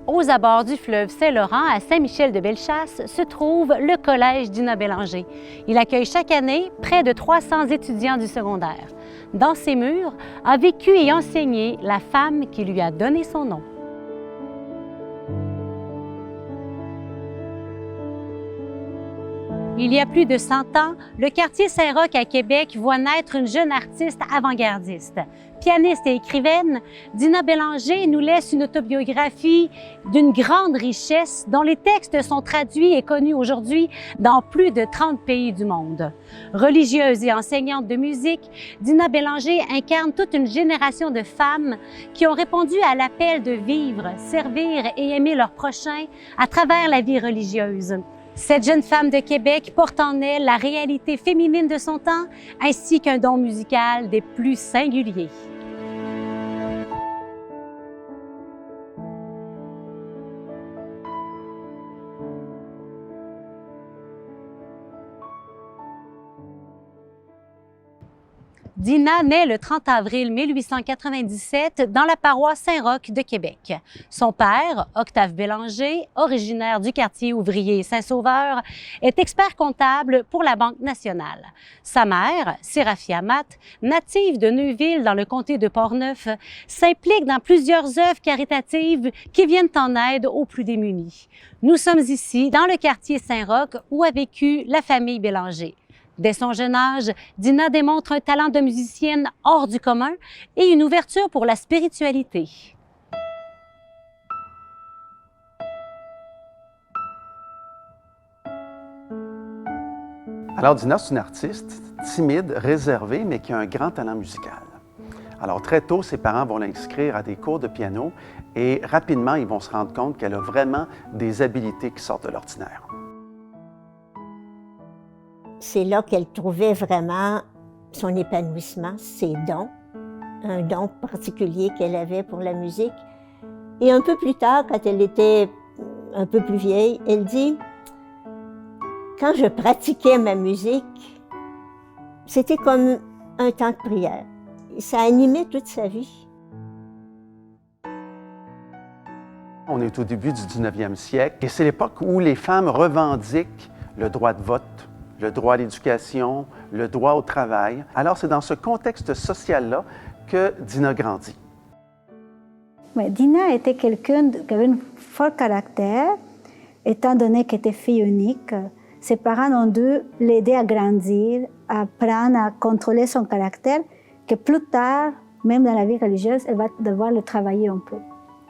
Aux abords du fleuve Saint-Laurent, à Saint-Michel-de-Bellechasse, se trouve le Collège Dina Bélanger. Il accueille chaque année près de 300 étudiants du secondaire. Dans ses murs a vécu et enseigné la femme qui lui a donné son nom. Il y a plus de 100 ans, le quartier Saint-Roch à Québec voit naître une jeune artiste avant-gardiste. Pianiste et écrivaine, Dina Bélanger nous laisse une autobiographie d'une grande richesse dont les textes sont traduits et connus aujourd'hui dans plus de 30 pays du monde. Religieuse et enseignante de musique, Dina Bélanger incarne toute une génération de femmes qui ont répondu à l'appel de vivre, servir et aimer leur prochain à travers la vie religieuse. Cette jeune femme de Québec porte en elle la réalité féminine de son temps ainsi qu'un don musical des plus singuliers. Dina naît le 30 avril 1897 dans la paroisse Saint-Roch de Québec. Son père, Octave Bélanger, originaire du quartier ouvrier Saint-Sauveur, est expert comptable pour la Banque nationale. Sa mère, Séraphia Matt, native de Neuville dans le comté de Portneuf, s'implique dans plusieurs œuvres caritatives qui viennent en aide aux plus démunis. Nous sommes ici dans le quartier Saint-Roch où a vécu la famille Bélanger. Dès son jeune âge, Dina démontre un talent de musicienne hors du commun et une ouverture pour la spiritualité. Alors Dina, c'est une artiste timide, réservée, mais qui a un grand talent musical. Alors très tôt, ses parents vont l'inscrire à des cours de piano et rapidement, ils vont se rendre compte qu'elle a vraiment des habiletés qui sortent de l'ordinaire. C'est là qu'elle trouvait vraiment son épanouissement, ses dons, un don particulier qu'elle avait pour la musique. Et un peu plus tard, quand elle était un peu plus vieille, elle dit « Quand je pratiquais ma musique, c'était comme un temps de prière. Ça animait toute sa vie. » On est au début du 19e siècle et c'est l'époque où les femmes revendiquent le droit de vote, le droit à l'éducation, le droit au travail. Alors, c'est dans ce contexte social-là que Dina grandit. Mais Dina était quelqu'un qui avait un fort caractère, étant donné qu'elle était fille unique. Ses parents ont dû l'aider à grandir, à apprendre à contrôler son caractère, que plus tard, même dans la vie religieuse, elle va devoir le travailler un peu.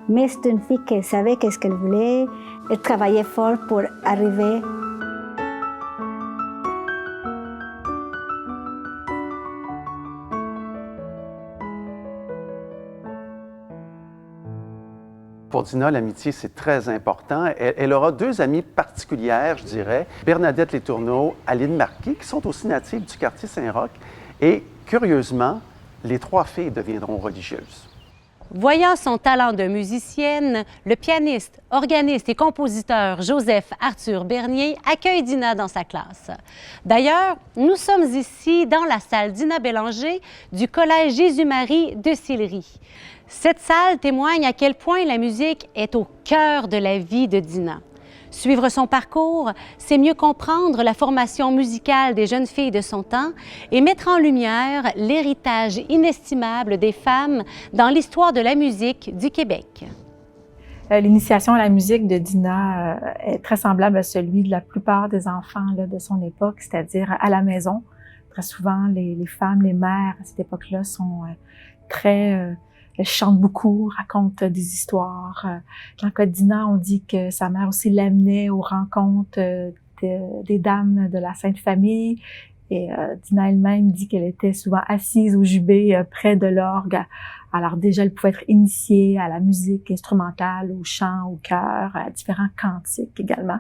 Mais c'est une fille qui savait qu'est-ce qu'elle voulait, elle travaillait fort pour arriver. Pour Dina, l'amitié, c'est très important. Elle aura deux amies particulières, je dirais, Bernadette Letourneau, Aline Marquis, qui sont aussi natives du quartier Saint-Roch. Et curieusement, les trois filles deviendront religieuses. Voyant son talent de musicienne, le pianiste, organiste et compositeur Joseph Arthur Bernier accueille Dina dans sa classe. D'ailleurs, nous sommes ici dans la salle Dina Bélanger du Collège Jésus-Marie de Sillery. Cette salle témoigne à quel point la musique est au cœur de la vie de Dina. Suivre son parcours, c'est mieux comprendre la formation musicale des jeunes filles de son temps et mettre en lumière l'héritage inestimable des femmes dans l'histoire de la musique du Québec. L'initiation à la musique de Dina est très semblable à celui de la plupart des enfants là, de son époque, c'est-à-dire à la maison. Très souvent, les femmes, les mères à cette époque-là sont très... Elle chante beaucoup, raconte des histoires. Dans le cas de Dina, on dit que sa mère aussi l'amenait aux rencontres des dames de la Sainte Famille. Et Dina elle-même dit qu'elle était souvent assise au jubé près de l'orgue. Alors déjà, elle pouvait être initiée à la musique instrumentale, au chant, au chœur, à différents cantiques également.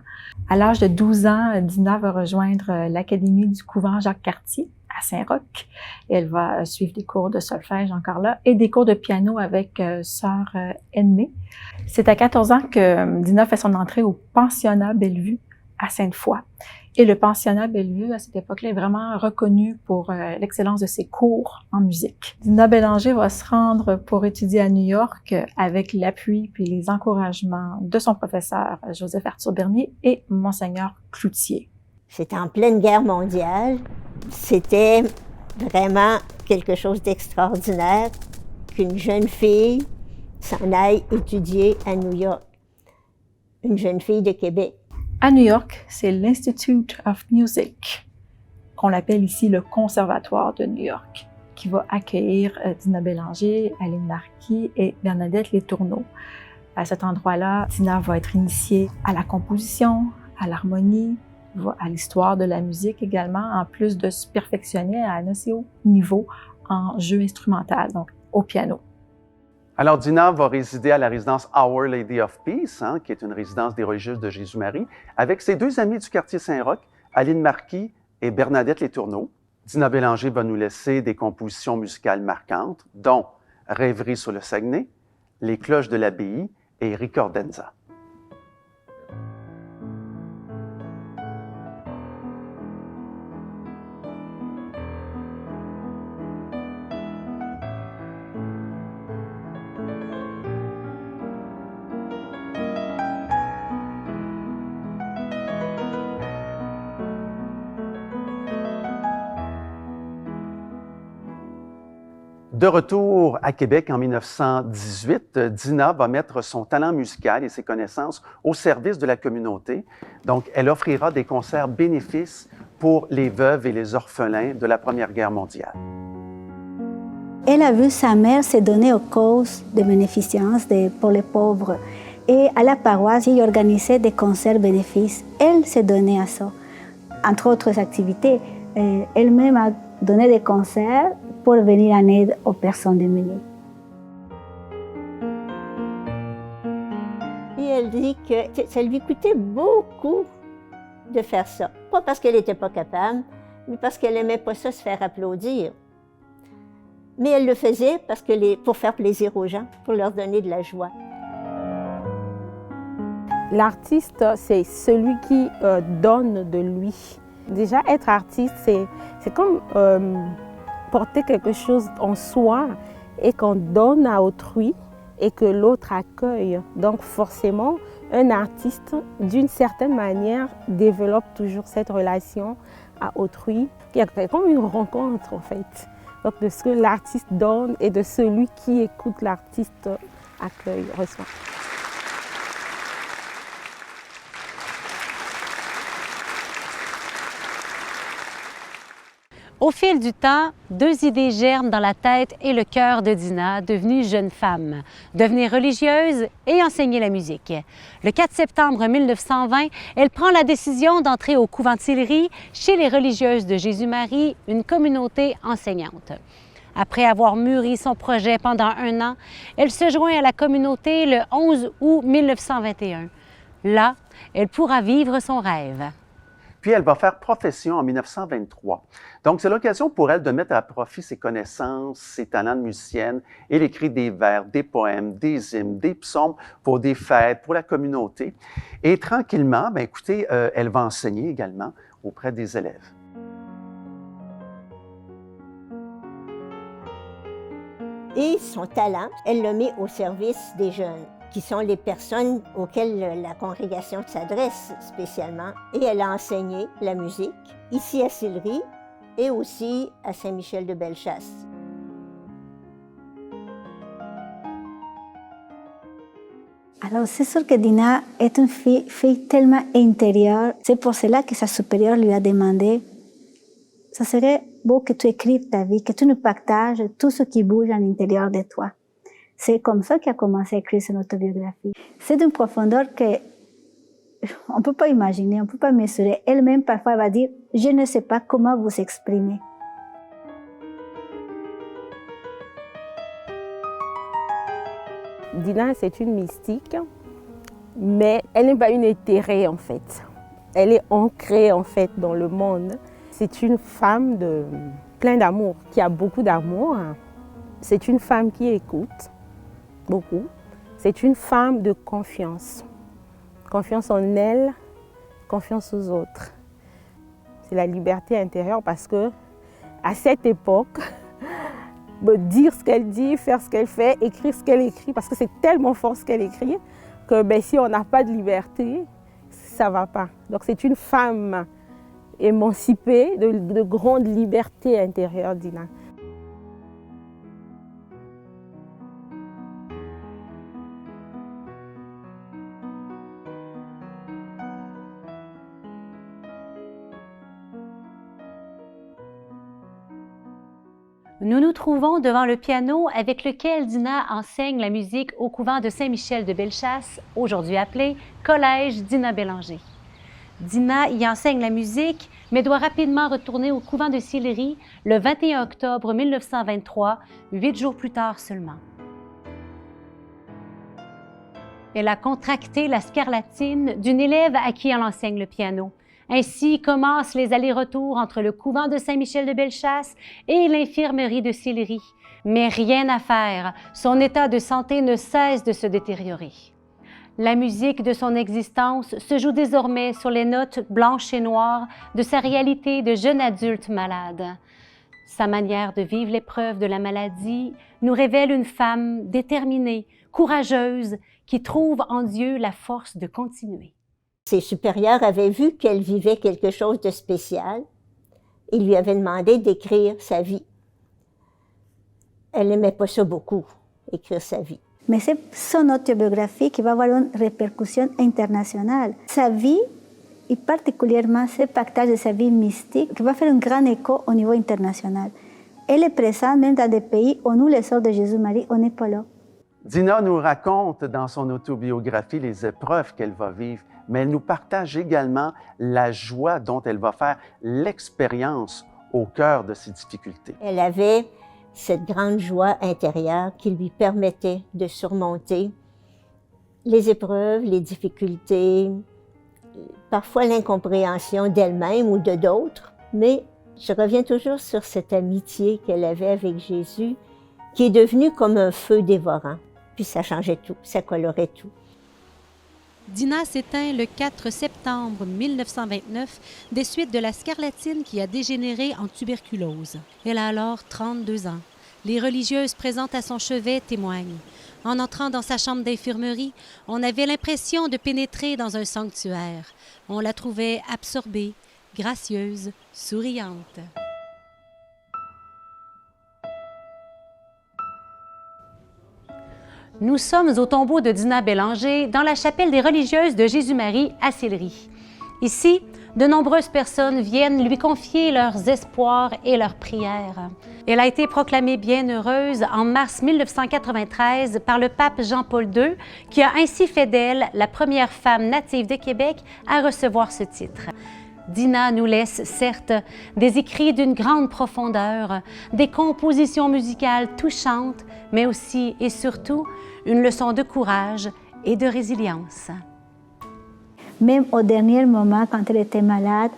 À l'âge de 12 ans, Dina va rejoindre l'Académie du couvent Jacques-Cartier à Saint-Roch. Et elle va suivre des cours de solfège encore là et des cours de piano avec sœur Edmé. C'est à 14 ans que Dina fait son entrée au pensionnat Bellevue à Sainte-Foy. Et le pensionnat Bellevue, à cette époque-là, est vraiment reconnu pour l'excellence de ses cours en musique. Dina Bélanger va se rendre pour étudier à New York avec l'appui puis les encouragements de son professeur Joseph-Arthur Bernier et Monseigneur Cloutier. C'était en pleine guerre mondiale. C'était vraiment quelque chose d'extraordinaire qu'une jeune fille s'en aille étudier à New York. Une jeune fille de Québec. À New York, c'est l'Institute of Music, qu'on appelle ici le Conservatoire de New York, qui va accueillir Dina Bélanger, Aline Marquis et Bernadette Letourneau. À cet endroit-là, Dina va être initiée à la composition, à l'harmonie, à l'histoire de la musique également, en plus de se perfectionner à un assez haut niveau en jeu instrumental, donc au piano. Alors, Dina va résider à la résidence Our Lady of Peace, qui est une résidence des religieuses de Jésus-Marie, avec ses deux amies du quartier Saint-Roch, Aline Marquis et Bernadette Letourneau. Dina Bélanger va nous laisser des compositions musicales marquantes, dont Rêverie sur le Saguenay, Les cloches de l'abbaye et Ricordenza. De retour à Québec en 1918, Dina va mettre son talent musical et ses connaissances au service de la communauté. Donc, elle offrira des concerts bénéfices pour les veuves et les orphelins de la Première Guerre mondiale. Elle a vu sa mère se donner aux causes de bénéficence pour les pauvres. Et à la paroisse, il organisait des concerts bénéfices. Elle s'est donnée à ça. Entre autres activités, elle-même a donné des concerts pour venir en aide aux personnes démunies. Et elle dit que ça lui coûtait beaucoup de faire ça. Pas parce qu'elle n'était pas capable, mais parce qu'elle n'aimait pas ça se faire applaudir. Mais elle le faisait pour faire plaisir aux gens, pour leur donner de la joie. L'artiste, c'est celui qui donne de lui. Déjà, être artiste, c'est comme porter quelque chose en soi et qu'on donne à autrui et que l'autre accueille. Donc forcément, un artiste, d'une certaine manière, développe toujours cette relation à autrui. Il y a comme une rencontre en fait. Donc de ce que l'artiste donne et de celui qui écoute l'artiste accueille, reçoit. Au fil du temps, deux idées germent dans la tête et le cœur de Dina, devenue jeune femme, devenir religieuse et enseigner la musique. Le 4 septembre 1920, elle prend la décision d'entrer au couvent Tuileries chez les religieuses de Jésus-Marie, une communauté enseignante. Après avoir mûri son projet pendant 1 an, elle se joint à la communauté le 11 août 1921. Là, elle pourra vivre son rêve. Puis elle va faire profession en 1923. Donc, c'est l'occasion pour elle de mettre à profit ses connaissances, ses talents de musicienne. Elle écrit des vers, des poèmes, des hymnes, des psaumes pour des fêtes, pour la communauté. Et tranquillement, écoutez, elle va enseigner également auprès des élèves. Et son talent, elle le met au service des jeunes, qui sont les personnes auxquelles la congrégation s'adresse spécialement. Et elle a enseigné la musique ici à Sillery et aussi à Saint-Michel-de-Bellechasse. Alors, c'est sûr que Dina est une fille tellement intérieure. C'est pour cela que sa supérieure lui a demandé « Ça serait beau que tu écrives ta vie, que tu nous partages tout ce qui bouge à l'intérieur de toi. » C'est comme ça qu'elle a commencé à écrire son autobiographie. C'est d'une profondeur qu'on ne peut pas imaginer, on ne peut pas mesurer. Elle-même, parfois, elle va dire « Je ne sais pas comment vous exprimer. » Dina, c'est une mystique, mais elle n'est pas une éthérée en fait. Elle est ancrée en fait dans le monde. C'est une femme plein d'amour, qui a beaucoup d'amour. C'est une femme qui écoute beaucoup. C'est une femme de confiance. Confiance en elle, confiance aux autres. C'est la liberté intérieure parce que à cette époque, dire ce qu'elle dit, faire ce qu'elle fait, écrire ce qu'elle écrit, parce que c'est tellement fort ce qu'elle écrit que si on n'a pas de liberté, ça ne va pas. Donc c'est une femme émancipée, de grande liberté intérieure, Dina. Nous nous trouvons devant le piano avec lequel Dina enseigne la musique au couvent de Saint-Michel de Bellechasse, aujourd'hui appelé Collège Dina Bélanger. Dina y enseigne la musique, mais doit rapidement retourner au couvent de Sillery le 21 octobre 1923, 8 jours plus tard seulement. Elle a contracté la scarlatine d'une élève à qui elle enseigne le piano. Ainsi commencent les allers-retours entre le couvent de Saint-Michel de Bellechasse et l'infirmerie de Sillery. Mais rien à faire, son état de santé ne cesse de se détériorer. La musique de son existence se joue désormais sur les notes blanches et noires de sa réalité de jeune adulte malade. Sa manière de vivre l'épreuve de la maladie nous révèle une femme déterminée, courageuse, qui trouve en Dieu la force de continuer. Ses supérieurs avaient vu qu'elle vivait quelque chose de spécial. Ils lui avaient demandé d'écrire sa vie. Elle n'aimait pas ça beaucoup, écrire sa vie. Mais c'est son autobiographie qui va avoir une répercussion internationale. Sa vie, et particulièrement ce partage de sa vie mystique, qui va faire un grand écho au niveau international. Elle est présente même dans des pays où nous, les sœurs de Jésus-Marie, on n'est pas là. Dina nous raconte dans son autobiographie les épreuves qu'elle va vivre, mais elle nous partage également la joie dont elle va faire l'expérience au cœur de ces difficultés. Elle avait cette grande joie intérieure qui lui permettait de surmonter les épreuves, les difficultés, parfois l'incompréhension d'elle-même ou de d'autres, mais je reviens toujours sur cette amitié qu'elle avait avec Jésus qui est devenue comme un feu dévorant. Puis ça changeait tout, ça colorait tout. Dina s'éteint le 4 septembre 1929 des suites de la scarlatine qui a dégénéré en tuberculose. Elle a alors 32 ans. Les religieuses présentes à son chevet témoignent. En entrant dans sa chambre d'infirmerie, on avait l'impression de pénétrer dans un sanctuaire. On la trouvait absorbée, gracieuse, souriante. Nous sommes au tombeau de Dina Bélanger, dans la chapelle des religieuses de Jésus-Marie à Sillery. Ici, de nombreuses personnes viennent lui confier leurs espoirs et leurs prières. Elle a été proclamée bienheureuse en mars 1993 par le pape Jean-Paul II, qui a ainsi fait d'elle la première femme native de Québec à recevoir ce titre. Dina nous laisse, certes, des écrits d'une grande profondeur, des compositions musicales touchantes, mais aussi et surtout une leçon de courage et de résilience. Même au dernier moment, quand elle était malade,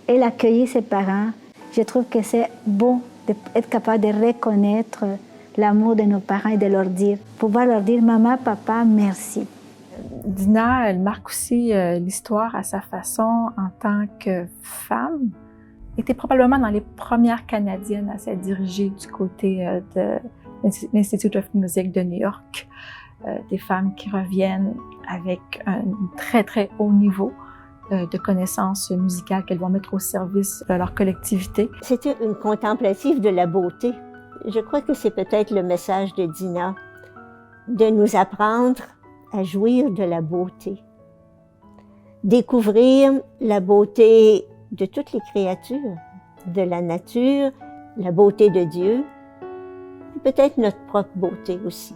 elle accueillit ses parents. Je trouve que c'est beau d'être capable de reconnaître l'amour de nos parents et de leur dire, pouvoir leur dire « Maman, papa, merci ». Dina, elle marque aussi l'histoire à sa façon en tant que femme. Elle était probablement dans les premières Canadiennes à se diriger du côté de l'Institute of Music de New York. Des femmes qui reviennent avec un très, très haut niveau de connaissances musicales qu'elles vont mettre au service de leur collectivité. C'était une contemplative de la beauté. Je crois que c'est peut-être le message de Dina, de nous apprendre à jouir de la beauté, découvrir la beauté de toutes les créatures, de la nature, la beauté de Dieu, et peut-être notre propre beauté aussi.